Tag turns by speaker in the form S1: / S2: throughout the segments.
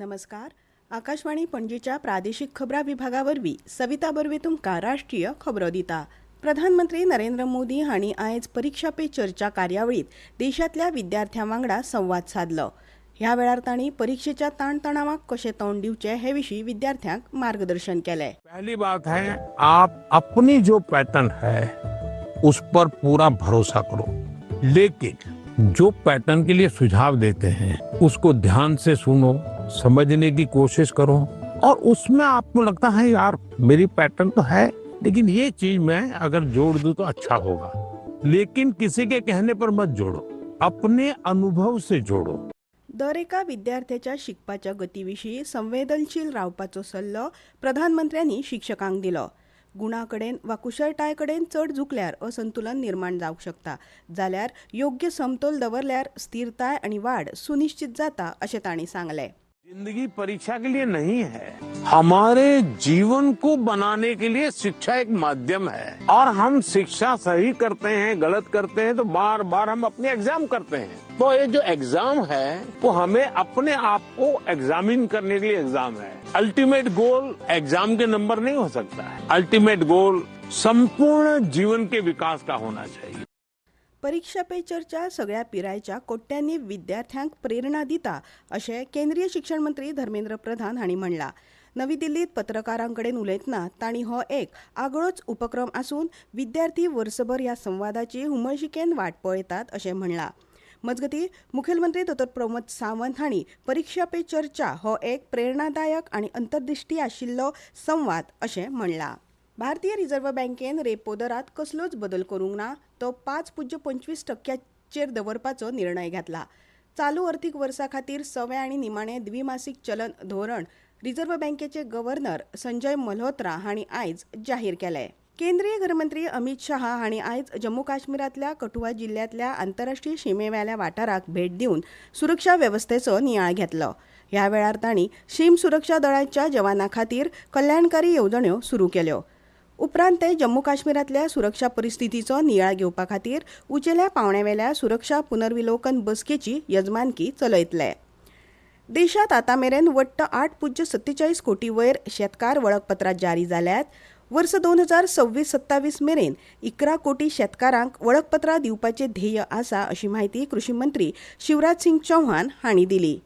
S1: नमस्कार. आकाशवाणी पणजीच्या प्रादेशिक खबरां विभागावरवीं सविता बर्वे तुमकां राष्ट्रीय खबरो दिता. प्रधानमंत्री नरेंद्र मोदी हांणी आयज परीक्षा पे चर्चा कार्यावळीत देशांतल्या विद्यार्थ्यां वांगडा संवाद साधलो. ह्या वेळार तांणी परीक्षेच्या ताणतणावाक कशें तोंड दिवचें हे विशीं विद्यार्थ्यांक मार्गदर्शन केलें.
S2: पहली बात है, आप अपनी जो पैटर्न है उस पर पूरा भरोसा करो, लेकिन जो पैटर्न के लिए सुझाव देते हैं उसको ध्यान से सुनो, समझने की कोशिश करो और उसमें आपको लगता है यार मेरी पैटर्न तो है लेकिन ये चीज मैं अगर जोड़ दूं तो अच्छा होगा, लेकिन किसी के कहने पर मत जोड़ो, अपने अनुभव से जोड़ो.
S1: दर एका विद्यार्थ्याच्या शिकपाच्या गतीविशीं संवेदनशील रावपाचो सल्लो प्रधानमंत्र्यांनी शिक्षकांक दिलो. गुणाकडेन वा कुशळटाय कडेन चड झुकल्यार असंतुलन निर्माण जावंक शकता, जाल्यार योग्य समतोल दवरल्यार स्थिरताय आनी वाड सुनिश्चित जाता अशें तांणी सांगलें.
S2: जिंदगी परीक्षा के लिए नहीं है, हमारे जीवन को बनाने के लिए शिक्षा एक माध्यम है और हम शिक्षा सही करते हैं गलत करते हैं तो बार बार हम अपने एग्जाम करते हैं. तो ये जो एग्जाम है वो हमें अपने आप को एग्जामिन करने के लिए एग्जाम है. अल्टीमेट गोल एग्जाम के नंबर नहीं हो सकता है. अल्टीमेट गोल संपूर्ण जीवन के विकास का होना चाहिए.
S1: परीक्षा पे चर्चा सगळ्या पिरायेच्या कोट्यांनी विद्यार्थ्यांक प्रेरणा दिता अशें केंद्रीय शिक्षण मंत्री धर्मेंद्र प्रधान हांणी म्हणलां. नवी दिल्लीत पत्रकारांकडेन उलयतना तांणी हो एक आगळोच उपक्रम आसून विद्यार्थी वर्सभर ह्या संवादाची उमळशिकेन वाट पळयतात अशें म्हणलां. मजगतीं मुखेलमंत्री डॉ. प्रमोद सावंत हांणी परीक्षा पे चर्चा हो एक प्रेरणादायक आनी अंतर्दृश्टी आशिल्लो संवाद अशें म्हणलां. भारतीय रिझर्व्ह बँकेन रेपो दरात कसलोच बदल करूंक ना, तो 5.25% दवरपाचो निर्णय घेतला. चालू अर्थीक वर्सा खातीर 6वें आनी निमाणें द्विमासीक चलन धोरण रिझर्व्ह बँकेचे गव्हर्नर संजय मल्होत्रा हांणी आयज जाहीर केलें. केंद्रीय गृहमंत्री अमित शाह हांणी आयज जम्मू काश्मीरांतल्या कठुआ जिल्ल्यांतल्या आंतरराष्ट्रीय शिमेवेल्या वाठाराक भेट दिवन सुरक्षा वेवस्थेचो नियाळ घेतलो. ह्या वेळार तांणी सीम सुरक्षा दळाच्या जवानां खातीर कल्याणकारी येवजण्यो सुरू केल्यो. उपरांत ते जम्मू काश्मीरांतल्या सुरक्षा परिस्थितीचो नियाळ घेवपा खातीर उंचेल्या पावंड्यावेल्या सुरक्षा पुनर्विलोकन बसकेची यजमानकी चलयतले. देशांत आतां मेरेन वट्ट 8.47 कोटी वयर शेतकार वळखपत्रां जारी जाल्यात. वर्स 2026-27 मेरेन 11 कोटी शेतकारांक वळखपत्रां दिवपाचें ध्येय आसा अशी माहिती कृषी मंत्री शिवराज सिंग चौहान हांणी दिली.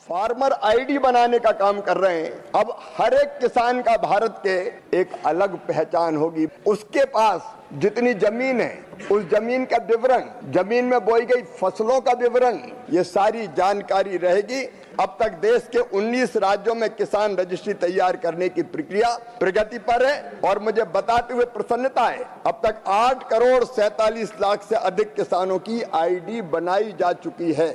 S3: फार्मर आईडी बनाने का काम कर रहे हैं. अब हर एक किसान का भारत के एक अलग पहचान होगी. उसके पास जितनी जमीन है उस जमीन का विवरण, जमीन में बोई गई फसलों का विवरण, ये सारी जानकारी रहेगी. अब तक देश के 19 राज्यों में किसान रजिस्ट्री तैयार करने की प्रक्रिया प्रगति पर है और मुझे बताते हुए प्रसन्नता है, अब तक 8 करोड़ 47 लाख से अधिक किसानों की आईडी बनाई जा चुकी है.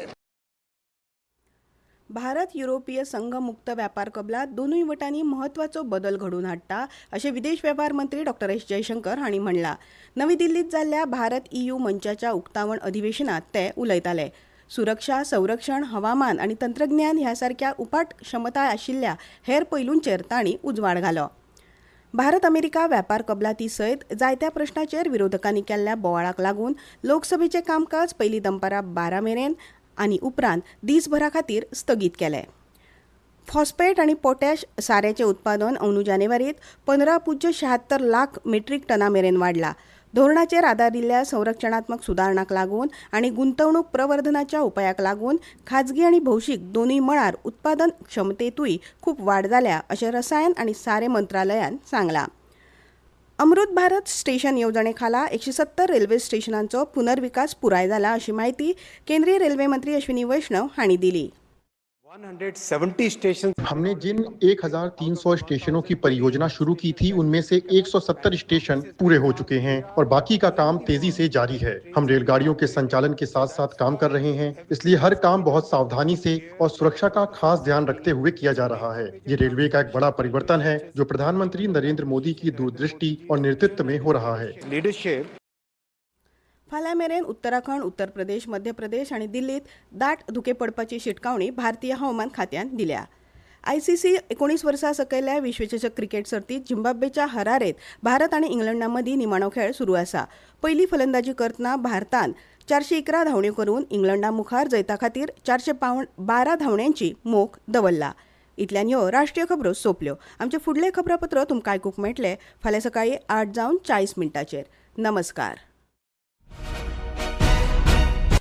S1: भारत युरोपीय संघ मुक्त व्यापार कबलात दोनूय वटांनी महत्वाचो बदल घडून हाडटा अशें विदेश वेव्हार मंत्री डॉ. एस जयशंकर हांणी म्हणलां. नवी दिल्लीत जाल्ल्या भारत EU मंचाच्या उक्तावण अधिवेशनात ते उलयताले. सुरक्षा, संरक्षण, हवामान आनी तंत्रज्ञान ह्या सारक्या उपाट क्षमताय आशिल्ल्या हेर पैलूंचेर तांणी उजवाड घालो. भारत अमेरिका व्यापार कबलाती सयत जायत्या प्रश्नांचेर विरोधकांनी केल्ल्या बोवाळाक लागून लोकसभेचें कामकाज पयलीं दनपारां 12 मेरेन आनी उपरांत दिसभरा खातीर स्थगीत केलें. फॉस्फेट आनी पोटॅश साऱ्याचें उत्पादन अंदू जानेवारीत 15.76 लाख मेट्रीक टना मेरेन वाडलां. धोरणाचेर आदारिल्ल्या संरक्षणात्मक सुदारणाक लागून आनी गुंतवणूक प्रवर्धनाच्या उपायाक लागून खाजगी आनी भौशीक दोनूय मळार उत्पादन क्षमतेतूय खूब वाड जाल्या अशें रसायन आनी सारे मंत्रालयान सांगलां. अमृत भारत स्टेशन येवजणे खाला 170 रेल्वे स्टेशनांचो पुनर्विकास पुराय जाला अशी माहिती केंद्रीय रेल्वे मंत्री अश्विनी वैष्णव हांणी दिली.
S4: 170 स्टेशन
S5: हमने जिन 1300 स्टेशनों की परियोजना शुरू की थी उनमें से 170 स्टेशन पूरे हो चुके हैं और बाकी का काम तेजी से जारी है. हम रेलगाड़ियों के संचालन के साथ साथ काम कर रहे हैं, इसलिए हर काम बहुत सावधानी से और सुरक्षा का खास ध्यान रखते हुए किया जा रहा है. ये रेलवे का एक बड़ा परिवर्तन है जो प्रधानमंत्री नरेंद्र मोदी की दूरदृष्टि और नेतृत्व में हो रहा है.
S4: लीडरशिप
S1: फाल्यां मेरेन उत्तराखंड, उत्तर प्रदेश, मध्य प्रदेश आनी दिल्लीत दाट धुके पडपाची शिटकावणी भारतीय हवामान खात्यान दिल्या. ICC 19 वर्सां सकयल्या विश्वचषक क्रिकेट सर्तीत झिम्बाब्वेच्या हरारेत भारत आनी इंग्लंडा मदीं निमाणो खेळ सुरू आसा. पयली फलंदाजी करतना भारतान 411 धांवड्यो करून इंग्लंडा मुखार जैता खातीर 412 धांवड्यांची मोख दवरला. इतल्यान ह्यो राष्ट्रीय खबरो सोंपल्यो. आमचे फुडले खबरापत्र तुमकां आयकूंक मेळटले फाल्यां सकाळीं 8:40 नमस्कार.